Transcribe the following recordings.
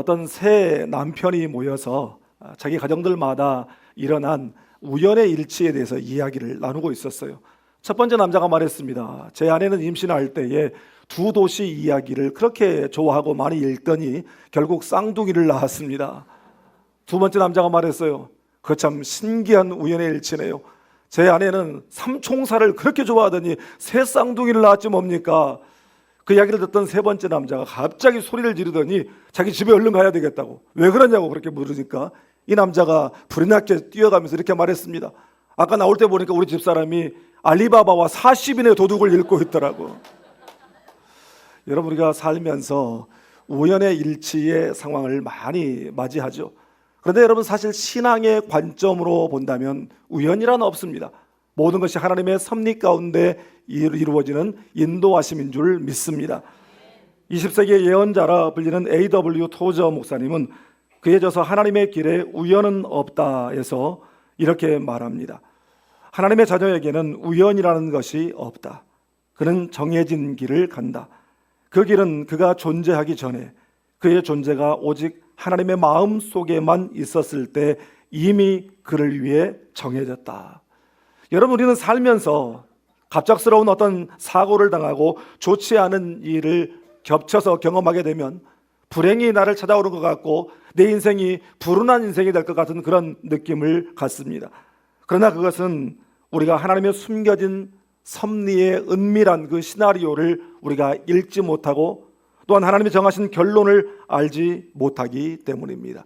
어떤 세 남편이 모여서 자기 가정들마다 일어난 우연의 일치에 대해서 이야기를 나누고 있었어요. 첫 번째 남자가 말했습니다. 제 아내는 임신할 때에 두 도시 이야기를 그렇게 좋아하고 많이 읽더니 결국 쌍둥이를 낳았습니다. 두 번째 남자가 말했어요. 그 참 신기한 우연의 일치네요. 제 아내는 삼총사를 그렇게 좋아하더니 새 쌍둥이를 낳았지 뭡니까? 그 이야기를 듣던 세 번째 남자가 갑자기 소리를 지르더니 자기 집에 얼른 가야 되겠다고. 왜 그러냐고 그렇게 물으니까 이 남자가 불이 나게 뛰어가면서 이렇게 말했습니다. 아까 나올 때 보니까 우리 집사람이 알리바바와 40인의 도둑을 읽고 있더라고. 여러분, 우리가 살면서 우연의 일치의 상황을 많이 맞이하죠. 그런데 여러분, 사실 신앙의 관점으로 본다면 우연이란 없습니다. 모든 것이 하나님의 섭리 가운데 이루어지는 인도하심인 줄 믿습니다. 20세기의 예언자라 불리는 A.W. 토저 목사님은 그에 져서 하나님의 길에 우연은 없다 해서 이렇게 말합니다. 하나님의 자녀에게는 우연이라는 것이 없다. 그는 정해진 길을 간다. 그 길은 그가 존재하기 전에 그의 존재가 오직 하나님의 마음 속에만 있었을 때 이미 그를 위해 정해졌다. 여러분, 우리는 살면서 갑작스러운 어떤 사고를 당하고 좋지 않은 일을 겹쳐서 경험하게 되면 불행이 나를 찾아오는 것 같고 내 인생이 불운한 인생이 될 것 같은 그런 느낌을 갖습니다. 그러나 그것은 우리가 하나님의 숨겨진 섭리의 은밀한 그 시나리오를 우리가 읽지 못하고 또한 하나님이 정하신 결론을 알지 못하기 때문입니다.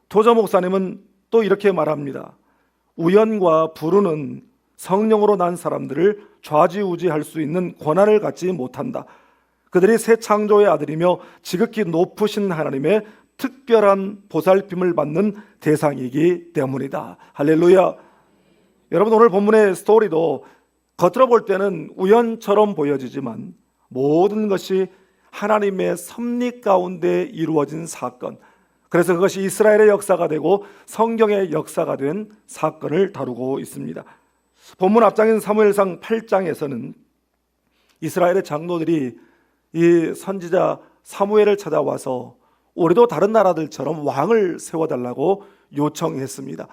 토저 목사님은 또 이렇게 말합니다. 우연과 불운은 성령으로 난 사람들을 좌지우지할 수 있는 권한을 갖지 못한다. 그들이 새 창조의 아들이며 지극히 높으신 하나님의 특별한 보살핌을 받는 대상이기 때문이다. 할렐루야. 여러분, 오늘 본문의 스토리도 겉으로 볼 때는 우연처럼 보여지지만 모든 것이 하나님의 섭리 가운데 이루어진 사건, 그래서 그것이 이스라엘의 역사가 되고 성경의 역사가 된 사건을 다루고 있습니다. 본문 앞장인 사무엘상 8장에서는 이스라엘의 장로들이 이 선지자 사무엘을 찾아와서 우리도 다른 나라들처럼 왕을 세워달라고 요청했습니다.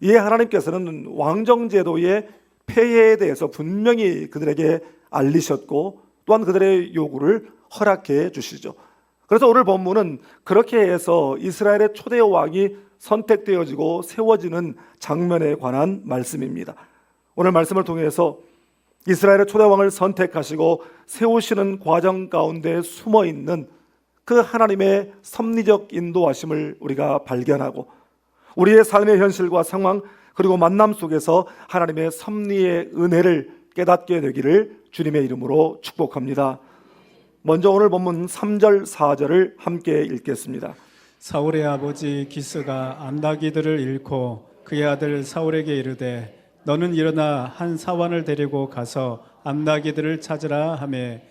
이에 하나님께서는 왕정제도의 폐해에 대해서 분명히 그들에게 알리셨고 또한 그들의 요구를 허락해 주시죠. 그래서 오늘 본문은 그렇게 해서 이스라엘의 초대 왕이 선택되어지고 세워지는 장면에 관한 말씀입니다. 오늘 말씀을 통해서 이스라엘의 초대 왕을 선택하시고 세우시는 과정 가운데 숨어있는 그 하나님의 섭리적 인도하심을 우리가 발견하고 우리의 삶의 현실과 상황 그리고 만남 속에서 하나님의 섭리의 은혜를 깨닫게 되기를 주님의 이름으로 축복합니다. 먼저 오늘 본문 3절 4절을 함께 읽겠습니다. 사울의 아버지 기스가 암나기들을 잃고 그의 아들 사울에게 이르되 너는 일어나 한 사환을 데리고 가서 암나기들을 찾으라 하매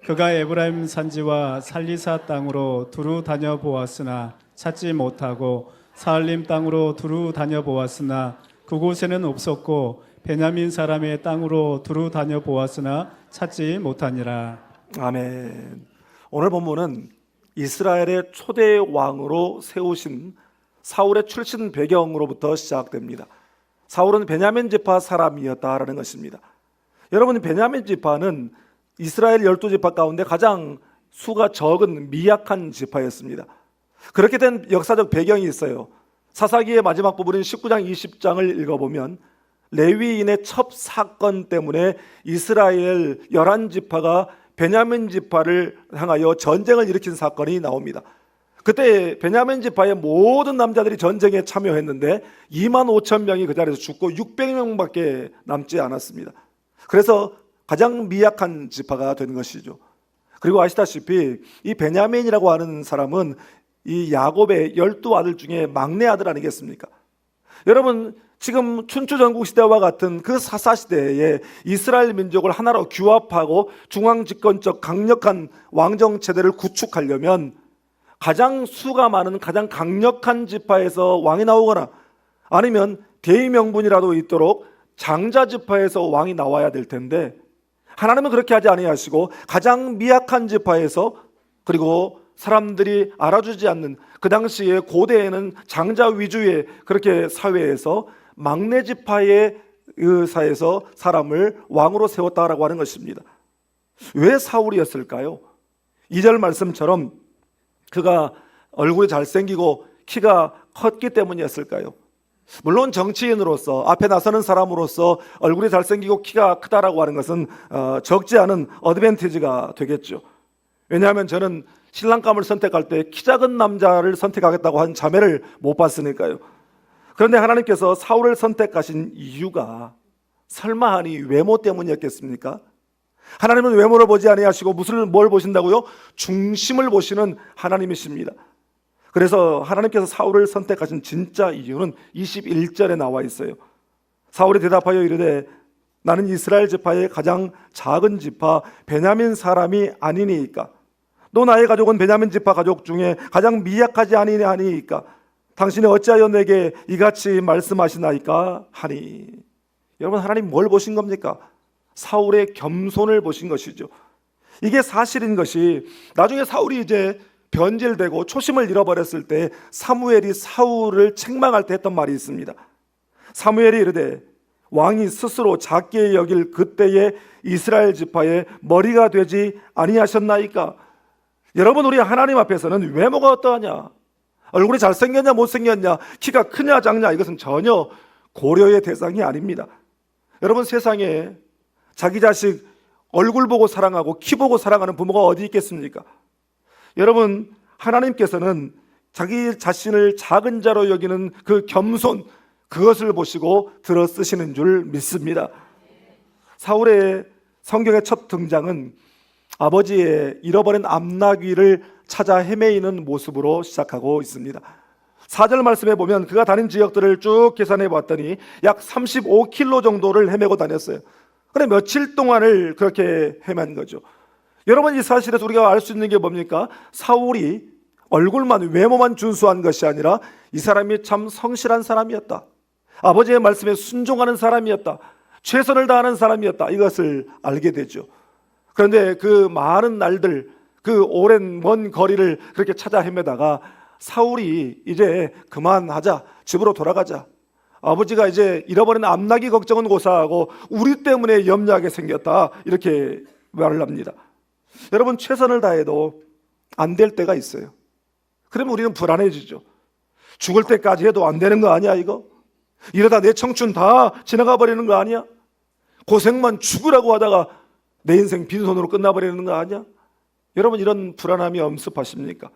그가 에브라임 산지와 살리사 땅으로 두루 다녀보았으나 찾지 못하고 사알림 땅으로 두루 다녀보았으나 그곳에는 없었고 베냐민 사람의 땅으로 두루 다녀보았으나 찾지 못하니라. 아멘. 오늘 본문은 이스라엘의 초대 왕으로 세우신 사울의 출신 배경으로부터 시작됩니다. 사울은 베냐민 지파 사람이었다라는 것입니다. 여러분, 베냐민 지파는 이스라엘 12지파 가운데 가장 수가 적은 미약한 지파였습니다. 그렇게 된 역사적 배경이 있어요. 사사기의 마지막 부분인 19장 20장을 읽어보면 레위인의 첩 사건 때문에 이스라엘 11지파가 베냐민 지파를 향하여 전쟁을 일으킨 사건이 나옵니다. 그때 베냐민 지파의 모든 남자들이 전쟁에 참여했는데 2만 5천 명이 그 자리에서 죽고 600명밖에 남지 않았습니다. 그래서 가장 미약한 지파가 된 것이죠. 그리고 아시다시피 이 베냐민이라고 하는 사람은 이 야곱의 12아들 중에 막내 아들 아니겠습니까? 여러분, 지금 춘추전국 시대와 같은 그 사사시대에 이스라엘 민족을 하나로 규합하고 중앙집권적 강력한 왕정체제를 구축하려면 가장 수가 많은 가장 강력한 지파에서 왕이 나오거나 아니면 대의명분이라도 있도록 장자 지파에서 왕이 나와야 될 텐데 하나님은 그렇게 하지 아니하시고 가장 미약한 지파에서 그리고 사람들이 알아주지 않는 그 당시에 고대에는 장자 위주의 그렇게 사회에서 막내 지파의 의사에서 사람을 왕으로 세웠다라고 하는 것입니다. 왜 사울이었을까요? 2절 말씀처럼 그가 얼굴이 잘생기고 키가 컸기 때문이었을까요? 물론 정치인으로서 앞에 나서는 사람으로서 얼굴이 잘생기고 키가 크다라고 하는 것은 적지 않은 어드밴티지가 되겠죠. 왜냐하면 저는 신랑감을 선택할 때 키 작은 남자를 선택하겠다고 한 자매를 못 봤으니까요. 그런데 하나님께서 사울을 선택하신 이유가 설마하니 외모 때문이었겠습니까? 하나님은 외모를 보지 아니하시고 뭘 보신다고요? 중심을 보시는 하나님이십니다. 그래서 하나님께서 사울을 선택하신 진짜 이유는 21절에 나와 있어요. 사울이 대답하여 이르되 나는 이스라엘 지파의 가장 작은 지파 베냐민 사람이 아니니이까 또 나의 가족은 베냐민 지파 가족 중에 가장 미약하지 아니니이까 당신이 어찌하여 내게 이같이 말씀하시나이까 하니. 여러분, 하나님 뭘 보신 겁니까? 사울의 겸손을 보신 것이죠. 이게 사실인 것이 나중에 사울이 이제 변질되고 초심을 잃어버렸을 때 사무엘이 사울을 책망할 때 했던 말이 있습니다. 사무엘이 이르되 왕이 스스로 작게 여길 그때의 이스라엘 지파의 머리가 되지 아니하셨나이까. 여러분, 우리 하나님 앞에서는 외모가 어떠하냐, 얼굴이 잘생겼냐 못생겼냐, 키가 크냐 작냐, 이것은 전혀 고려의 대상이 아닙니다. 여러분, 세상에 자기 자식 얼굴 보고 사랑하고 키 보고 사랑하는 부모가 어디 있겠습니까? 여러분, 하나님께서는 자기 자신을 작은 자로 여기는 그 겸손, 그것을 보시고 들어 쓰시는 줄 믿습니다. 사울의 성경의 첫 등장은 아버지의 잃어버린 암나귀를 찾아 헤매이는 모습으로 시작하고 있습니다. 4절 말씀에 보면 그가 다닌 지역들을 쭉 계산해 봤더니 약 35km 정도를 헤매고 다녔어요. 그래 며칠 동안을 그렇게 헤맨 거죠. 여러분, 이 사실에서 우리가 알 수 있는 게 뭡니까? 사울이 얼굴만, 외모만 준수한 것이 아니라 이 사람이 참 성실한 사람이었다, 아버지의 말씀에 순종하는 사람이었다, 최선을 다하는 사람이었다, 이것을 알게 되죠. 그런데 그 많은 날들, 그 오랜 먼 거리를 그렇게 찾아 헤매다가 사울이 이제 그만하자, 집으로 돌아가자, 아버지가 이제 잃어버린 암나귀 걱정은 고사하고 우리 때문에 염려하게 생겼다, 이렇게 말을 합니다. 여러분, 최선을 다해도 안 될 때가 있어요. 그러면 우리는 불안해지죠. 죽을 때까지 해도 안 되는 거 아니야 이거? 이러다 내 청춘 다 지나가 버리는 거 아니야? 고생만 죽으라고 하다가 내 인생 빈손으로 끝나버리는 거 아니야? 여러분, 이런 불안함이 엄습하십니까?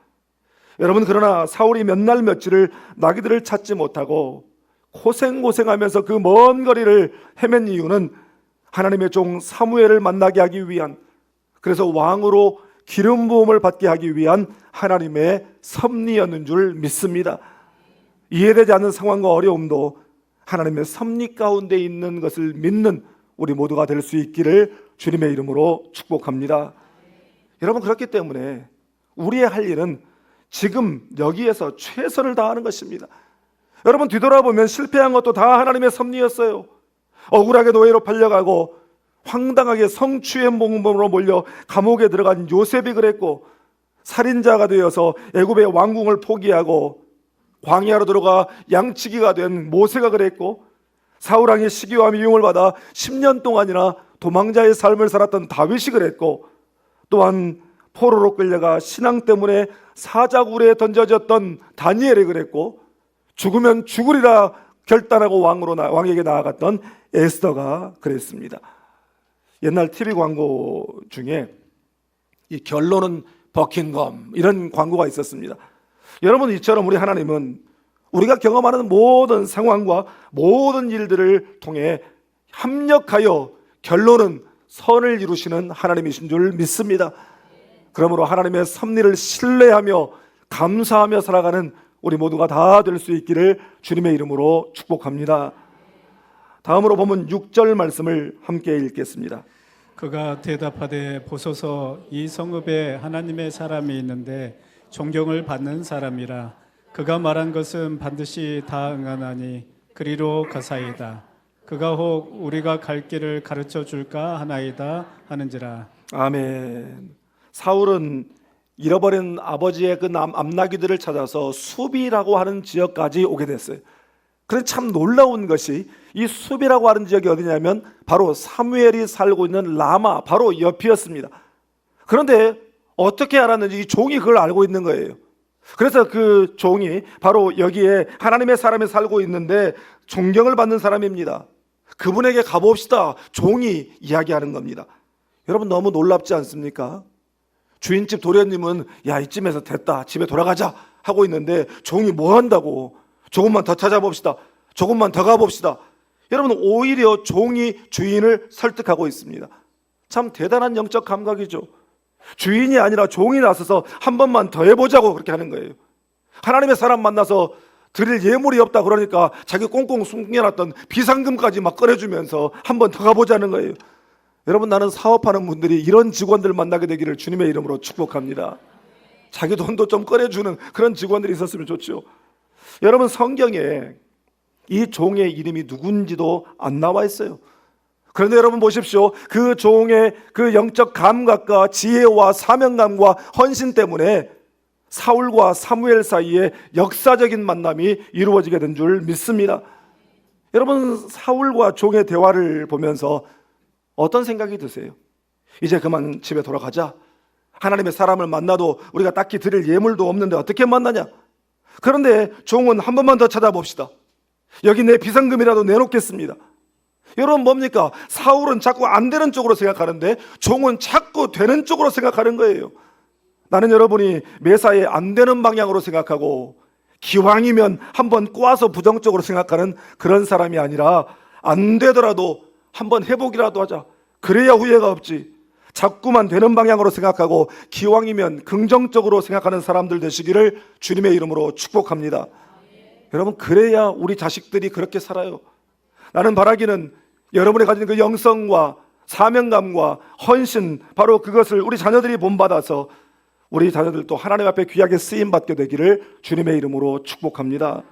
여러분, 그러나 사울이 몇 날 며칠을 나귀들을 찾지 못하고 고생하면서 그 먼 거리를 헤맨 이유는 하나님의 종 사무엘을 만나게 하기 위한, 그래서 왕으로 기름 부음을 받게 하기 위한 하나님의 섭리였는 줄 믿습니다. 이해되지 않는 상황과 어려움도 하나님의 섭리 가운데 있는 것을 믿는 우리 모두가 될 수 있기를 주님의 이름으로 축복합니다. 여러분, 그렇기 때문에 우리의 할 일은 지금 여기에서 최선을 다하는 것입니다. 여러분, 뒤돌아보면 실패한 것도 다 하나님의 섭리였어요. 억울하게 노예로 팔려가고 황당하게 성추행 몸으로 몰려 감옥에 들어간 요셉이 그랬고, 살인자가 되어서 애굽의 왕궁을 포기하고 광야로 들어가 양치기가 된 모세가 그랬고, 사울왕의 시기와 미움을 받아 10년 동안이나 도망자의 삶을 살았던 다윗이 그랬고, 또한 포로로 끌려가 신앙 때문에 사자굴에 던져졌던 다니엘이 그랬고, 죽으면 죽으리라 결단하고 왕에게 나아갔던 에스더가 그랬습니다. 옛날 TV 광고 중에 이 결론은 버킹엄, 이런 광고가 있었습니다. 여러분, 이처럼 우리 하나님은 우리가 경험하는 모든 상황과 모든 일들을 통해 합력하여 결론은 선을 이루시는 하나님이신 줄 믿습니다. 그러므로 하나님의 섭리를 신뢰하며 감사하며 살아가는 우리 모두가 다 될 수 있기를 주님의 이름으로 축복합니다. 다음으로 보면 6절 말씀을 함께 읽겠습니다. 그가 대답하되 보소서, 이 성읍에 하나님의 사람이 있는데 존경을 받는 사람이라. 그가 말한 것은 반드시 다 응하나니 그리로 가사이다. 그가 혹 우리가 갈 길을 가르쳐 줄까 하나이다 하는지라. 아멘. 사울은 잃어버린 아버지의 그 암나귀들을 찾아서 수비라고 하는 지역까지 오게 됐어요. 그런데 참 놀라운 것이 이 수비라고 하는 지역이 어디냐면 바로 사무엘이 살고 있는 라마 바로 옆이었습니다. 그런데 어떻게 알았는지 이 종이 그걸 알고 있는 거예요. 그래서 그 종이 바로 여기에 하나님의 사람이 살고 있는데 존경을 받는 사람입니다. 그분에게 가봅시다. 종이 이야기하는 겁니다. 여러분 너무 놀랍지 않습니까? 주인집 도련님은 야 이쯤에서 됐다 집에 돌아가자 하고 있는데 종이 뭐 한다고 조금만 더 찾아봅시다. 조금만 더 가봅시다. 여러분 오히려 종이 주인을 설득하고 있습니다. 참 대단한 영적 감각이죠. 주인이 아니라 종이 나서서 한 번만 더 해보자고 그렇게 하는 거예요. 하나님의 사람 만나서 드릴 예물이 없다 그러니까 자기 꽁꽁 숨겨놨던 비상금까지 막 꺼내주면서 한 번 더 가보자는 거예요. 여러분 나는 사업하는 분들이 이런 직원들 만나게 되기를 주님의 이름으로 축복합니다. 자기 돈도 좀 꺼내주는 그런 직원들이 있었으면 좋죠. 여러분 성경에 이 종의 이름이 누군지도 안 나와 있어요. 그런데 여러분 보십시오. 그 종의 그 영적 감각과 지혜와 사명감과 헌신 때문에 사울과 사무엘 사이에 역사적인 만남이 이루어지게 된 줄 믿습니다. 여러분 사울과 종의 대화를 보면서 어떤 생각이 드세요? 이제 그만 집에 돌아가자. 하나님의 사람을 만나도 우리가 딱히 드릴 예물도 없는데 어떻게 만나냐? 그런데 종은 한 번만 더 찾아봅시다. 여기 내 비상금이라도 내놓겠습니다. 여러분 뭡니까? 사울은 자꾸 안 되는 쪽으로 생각하는데 종은 자꾸 되는 쪽으로 생각하는 거예요. 나는 여러분이 매사에 안 되는 방향으로 생각하고 기왕이면 한번 꼬아서 부정적으로 생각하는 그런 사람이 아니라 안 되더라도 한번 해보기라도 하자. 그래야 후회가 없지. 자꾸만 되는 방향으로 생각하고 기왕이면 긍정적으로 생각하는 사람들 되시기를 주님의 이름으로 축복합니다. 여러분 그래야 우리 자식들이 그렇게 살아요. 나는 바라기는 여러분이 가진 그 영성과 사명감과 헌신 바로 그것을 우리 자녀들이 본받아서 우리 자녀들도 하나님 앞에 귀하게 쓰임받게 되기를 주님의 이름으로 축복합니다.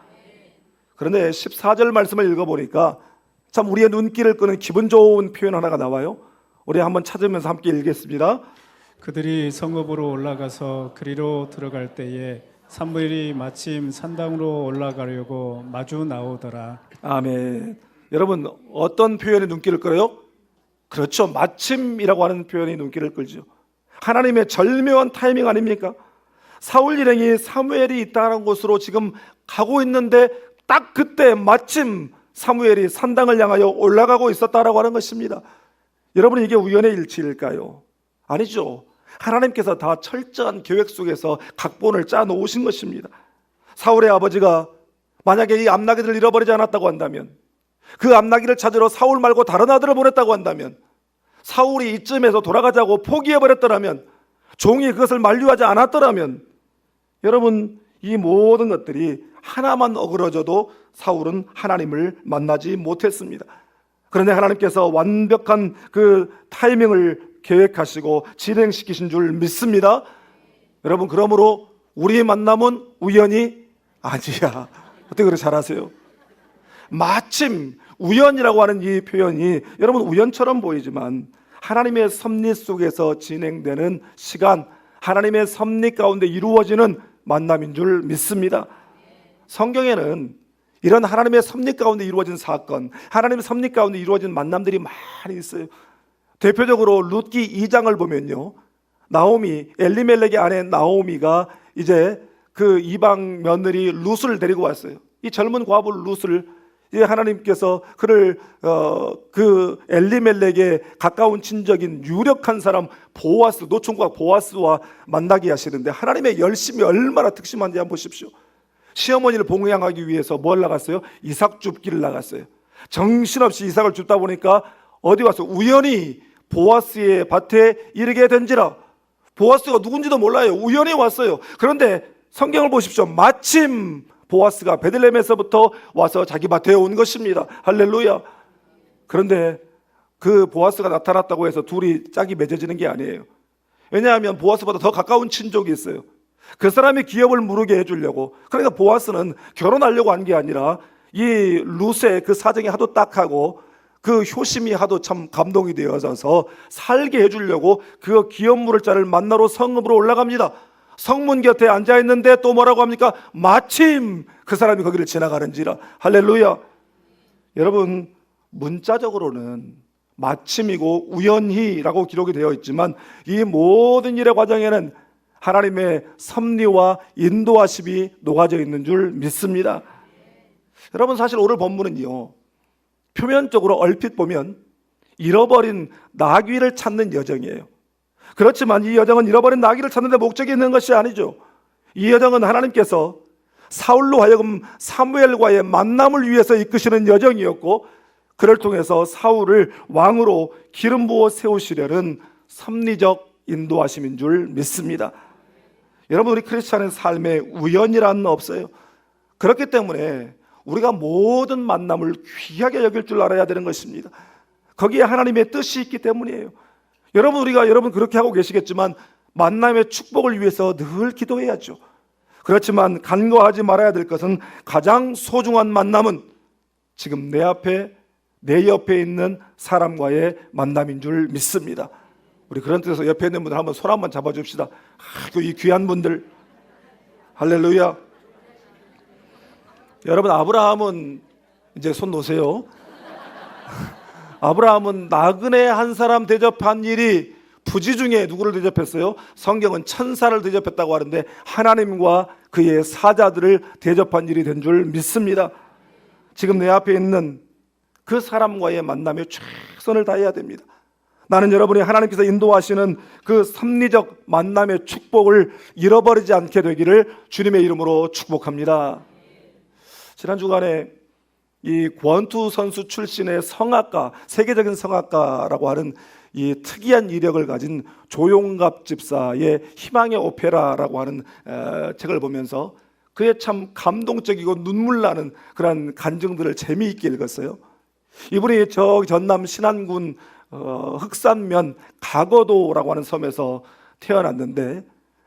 그런데 14절 말씀을 읽어보니까 참 우리의 눈길을 끄는 기분 좋은 표현 하나가 나와요. 우리 한번 찾으면서 함께 읽겠습니다. 그들이 성읍으로 올라가서 그리로 들어갈 때에 사무엘이 마침 산당으로 올라가려고 마주 나오더라. 아멘. 여러분 어떤 표현이 눈길을 끌어요? 그렇죠. 마침이라고 하는 표현이 눈길을 끌죠. 하나님의 절묘한 타이밍 아닙니까? 사울 일행이 사무엘이 있다는 곳으로 지금 가고 있는데 딱 그때 마침 사무엘이 산당을 향하여 올라가고 있었다라고 하는 것입니다. 여러분 이게 우연의 일치일까요? 아니죠. 하나님께서 다 철저한 계획 속에서 각본을 짜 놓으신 것입니다. 사울의 아버지가 만약에 이 암나귀를 잃어버리지 않았다고 한다면, 그 암나귀를 찾으러 사울 말고 다른 아들을 보냈다고 한다면, 사울이 이쯤에서 돌아가자고 포기해버렸더라면, 종이 그것을 만류하지 않았더라면, 여러분 이 모든 것들이 하나만 어그러져도 사울은 하나님을 만나지 못했습니다. 그런데 하나님께서 완벽한 그 타이밍을 계획하시고 진행시키신 줄 믿습니다. 여러분 그러므로 우리의 만남은 우연이 아니야. 어떻게 그렇게 잘하세요? 마침 우연이라고 하는 이 표현이 여러분 우연처럼 보이지만 하나님의 섭리 속에서 진행되는 시간, 하나님의 섭리 가운데 이루어지는 만남인 줄 믿습니다. 성경에는 이런 하나님의 섭리 가운데 이루어진 사건, 하나님의 섭리 가운데 이루어진 만남들이 많이 있어요. 대표적으로 룻기 2장을 보면요, 나오미, 엘리멜렉의 아내 나오미가 이제 그 이방 며느리 룻을 데리고 왔어요. 이 젊은 과부 룻을 하나님께서 그를 그 엘리멜렉의 가까운 친척인 유력한 사람 보아스, 노총각 보아스와 만나게 하시는데 하나님의 열심이 얼마나 특심한지 한번 보십시오. 시어머니를 봉양하기 위해서 뭘 나갔어요? 이삭 줍기를 나갔어요. 정신없이 이삭을 줍다 보니까 어디 와서 우연히 보아스의 밭에 이르게 된지라. 보아스가 누군지도 몰라요. 우연히 왔어요. 그런데 성경을 보십시오. 마침 보아스가 베들레헴에서부터 와서 자기 밭에 온 것입니다. 할렐루야. 그런데 그 보아스가 나타났다고 해서 둘이 짝이 맺어지는 게 아니에요. 왜냐하면 보아스보다 더 가까운 친족이 있어요. 그 사람이 기업을 무르게 해주려고. 그러니까 보아스는 결혼하려고 한 게 아니라 이 룻의 그 사정이 하도 딱하고 그 효심이 하도 참 감동이 되어져서 살게 해주려고 그 기업 물을 자를 만나러 성읍으로 올라갑니다. 성문 곁에 앉아 있는데 또 뭐라고 합니까? 마침 그 사람이 거기를 지나가는지라. 할렐루야. 여러분, 문자적으로는 마침이고 우연히라고 기록이 되어 있지만 이 모든 일의 과정에는 하나님의 섭리와 인도하심이 녹아져 있는 줄 믿습니다. 여러분, 사실 오늘 본문은요, 표면적으로 얼핏 보면 잃어버린 나귀를 찾는 여정이에요. 그렇지만 이 여정은 잃어버린 나귀를 찾는 데 목적이 있는 것이 아니죠. 이 여정은 하나님께서 사울로 하여금 사무엘과의 만남을 위해서 이끄시는 여정이었고, 그를 통해서 사울을 왕으로 기름 부어 세우시려는 섭리적 인도하심인 줄 믿습니다. 여러분, 우리 크리스찬의 삶에 우연이란 없어요. 그렇기 때문에 우리가 모든 만남을 귀하게 여길 줄 알아야 되는 것입니다. 거기에 하나님의 뜻이 있기 때문이에요. 여러분 그렇게 하고 계시겠지만 만남의 축복을 위해서 늘 기도해야죠. 그렇지만 간과하지 말아야 될 것은 가장 소중한 만남은 지금 내 옆에 있는 사람과의 만남인 줄 믿습니다. 우리 그런 뜻에서 옆에 있는 분들 한번 손 한번 잡아줍시다. 이 귀한 분들, 할렐루야. 여러분, 아브라함은 이제 손 놓으세요. 아브라함은 나그네 한 사람 대접한 일이 부지 중에 누구를 대접했어요? 성경은 천사를 대접했다고 하는데 하나님과 그의 사자들을 대접한 일이 된 줄 믿습니다. 지금 내 앞에 있는 그 사람과의 만남에 최선을 다해야 됩니다. 나는 여러분이 하나님께서 인도하시는 그 섭리적 만남의 축복을 잃어버리지 않게 되기를 주님의 이름으로 축복합니다. 지난 주간에 이 권투 선수 출신의 성악가, 세계적인 성악가라고 하는 이 특이한 이력을 가진 조용갑 집사의 희망의 오페라라고 하는 책을 보면서 그의 참 감동적이고 눈물 나는 그런 간증들을 재미있게 읽었어요. 이분이 저 전남 신안군 흑산면 가거도라고 하는 섬에서 태어났는데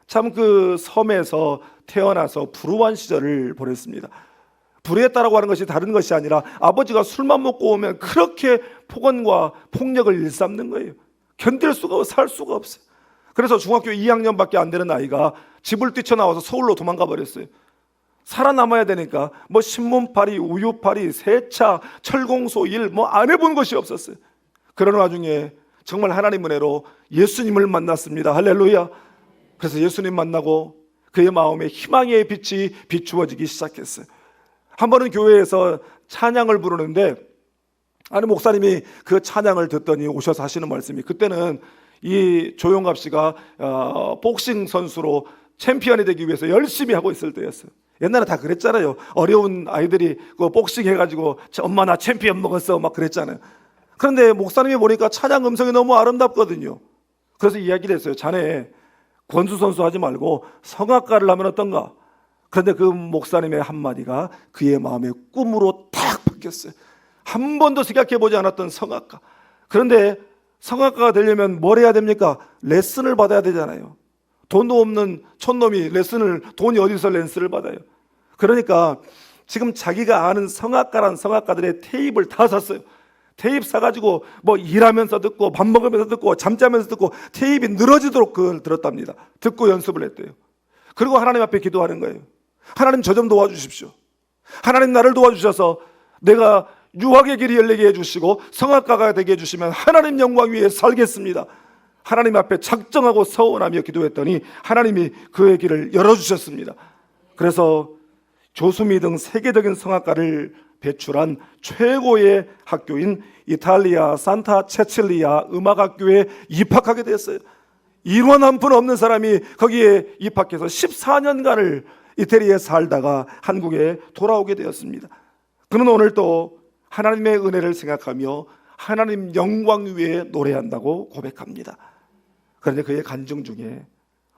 참 그 섬에서 태어나서 불우한 시절을 보냈습니다. 불의했다라고 하는 것이 다른 것이 아니라 아버지가 술만 먹고 오면 그렇게 폭언과 폭력을 일삼는 거예요. 견딜 수가 살 수가 없어요. 그래서 중학교 2학년밖에 안 되는 아이가 집을 뛰쳐나와서 서울로 도망가 버렸어요. 살아남아야 되니까 뭐 신문팔이, 우유팔이, 세차, 철공소 일 뭐 안 해본 것이 없었어요. 그런 와중에 정말 하나님 은혜로 예수님을 만났습니다. 할렐루야. 그래서 예수님 만나고 그의 마음에 희망의 빛이 비추어지기 시작했어요. 한 번은 교회에서 찬양을 부르는데 아니 목사님이 그 찬양을 듣더니 오셔서 하시는 말씀이, 그때는 이 조용갑 씨가 복싱 선수로 챔피언이 되기 위해서 열심히 하고 있을 때였어요. 옛날에 다 그랬잖아요. 어려운 아이들이 그 복싱 해가지고 엄마 나 챔피언 먹었어 막 그랬잖아요. 그런데 목사님이 보니까 찬양 음성이 너무 아름답거든요. 그래서 이야기를 했어요. 자네 권수 선수 하지 말고 성악가를 하면 어떤가? 그런데 그 목사님의 한마디가 그의 마음의 꿈으로 탁 바뀌었어요. 한 번도 생각해보지 않았던 성악가. 그런데 성악가가 되려면 뭘 해야 됩니까? 레슨을 받아야 되잖아요. 돈도 없는 촌놈이 돈이 어디서 레슨을 받아요? 그러니까 지금 자기가 아는 성악가란 성악가들의 테이프를 다 샀어요. 테이프 사가지고 뭐 일하면서 듣고 밥 먹으면서 듣고 잠자면서 듣고 테이프가 늘어지도록 그걸 들었답니다. 듣고 연습을 했대요. 그리고 하나님 앞에 기도하는 거예요. 하나님 저 좀 도와주십시오. 하나님 나를 도와주셔서 내가 유학의 길이 열리게 해주시고 성악가가 되게 해주시면 하나님 영광 위에 살겠습니다. 하나님 앞에 작정하고 서원하며 기도했더니 하나님이 그의 길을 열어주셨습니다. 그래서 조수미 등 세계적인 성악가를 배출한 최고의 학교인 이탈리아 산타 체칠리아 음악학교에 입학하게 됐어요. 일원 한 푼 없는 사람이 거기에 입학해서 14년간을 이태리에 살다가 한국에 돌아오게 되었습니다. 그는 오늘 또 하나님의 은혜를 생각하며 하나님 영광 위에 노래한다고 고백합니다. 그런데 그의 간증 중에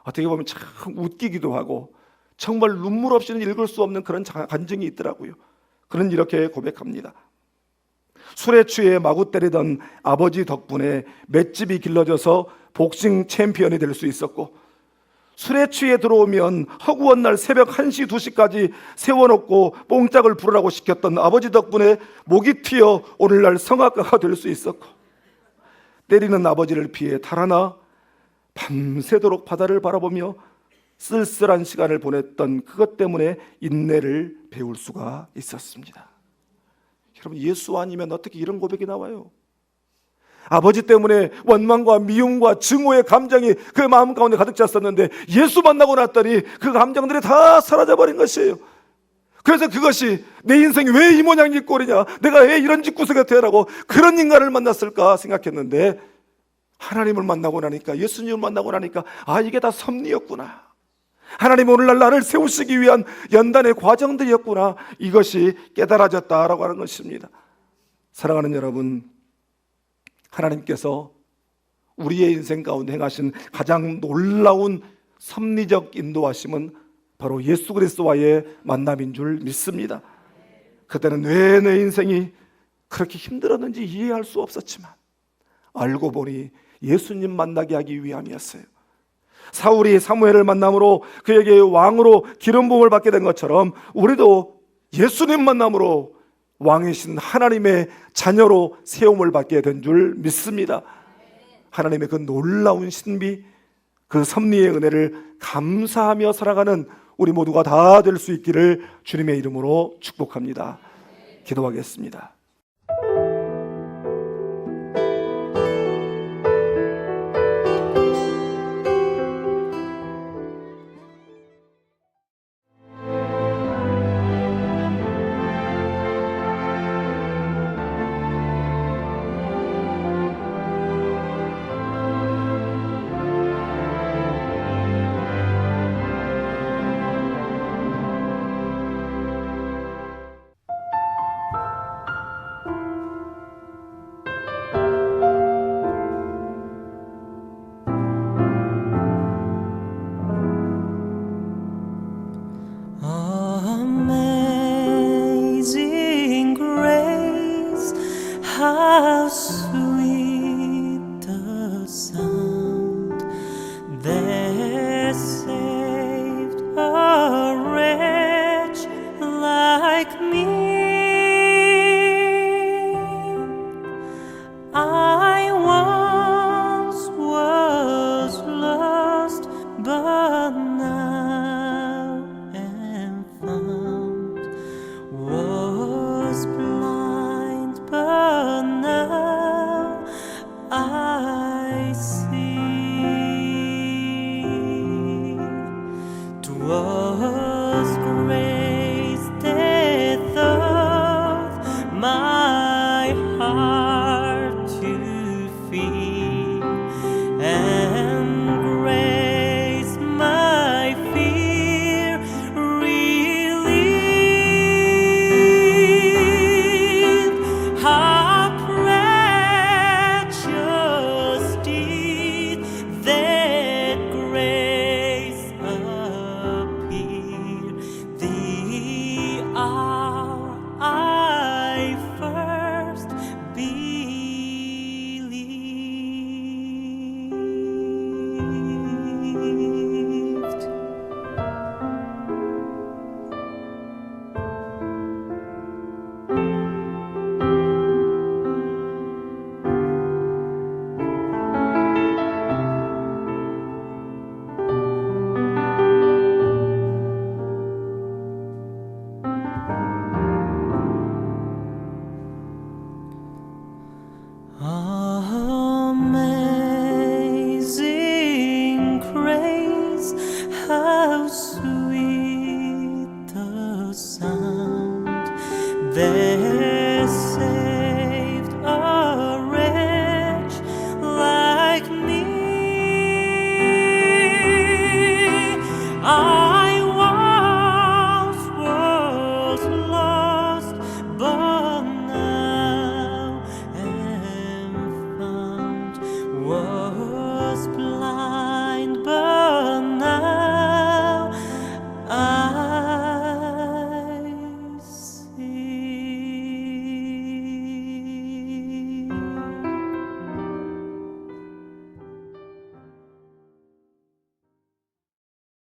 어떻게 보면 참 웃기기도 하고 정말 눈물 없이는 읽을 수 없는 그런 간증이 있더라고요. 그는 이렇게 고백합니다. 술에 취해 마구 때리던 아버지 덕분에 맷집이 길러져서 복싱 챔피언이 될 수 있었고, 술에 취해 들어오면 허구한 날 새벽 1시, 2시까지 세워놓고 뽕짝을 부르라고 시켰던 아버지 덕분에 목이 튀어 오늘날 성악가가 될 수 있었고, 때리는 아버지를 피해 달아나 밤새도록 바다를 바라보며 쓸쓸한 시간을 보냈던 그것 때문에 인내를 배울 수가 있었습니다. 여러분, 예수 아니면 어떻게 이런 고백이 나와요? 아버지 때문에 원망과 미움과 증오의 감정이 그 마음 가운데 가득 찼었는데 예수 만나고 났더니 그 감정들이 다 사라져버린 것이에요. 그래서 그것이 내 인생이 왜 이 모양 이 꼴이냐, 내가 왜 이런 집구석에 태어나고 그런 인간을 만났을까 생각했는데, 하나님을 만나고 나니까, 예수님을 만나고 나니까, 아, 이게 다 섭리였구나, 하나님 오늘날 나를 세우시기 위한 연단의 과정들이었구나, 이것이 깨달아졌다라고 하는 것입니다. 사랑하는 여러분, 하나님께서 우리의 인생 가운데 행하신 가장 놀라운 섭리적 인도하심은 바로 예수 그리스도와의 만남인 줄 믿습니다. 그때는 왜 내 인생이 그렇게 힘들었는지 이해할 수 없었지만 알고 보니 예수님 만나게 하기 위함이었어요. 사울이 사무엘을 만남으로 그에게 왕으로 기름 부음을 받게 된 것처럼 우리도 예수님 만남으로 왕이신 하나님의 자녀로 세움을 받게 된 줄 믿습니다. 하나님의 그 놀라운 신비, 그 섭리의 은혜를 감사하며 살아가는 우리 모두가 다 될 수 있기를 주님의 이름으로 축복합니다. 기도하겠습니다. Amazing grace, how sweet the sound that saved a wretch like me. I once was lost, but now am found. Was blind, but now I see. 'Twas grace that taught my heart to fear, and grace my fear relieved. How precious did that grace appear, the hour I first believed. Amazing grace, how sweet the sound that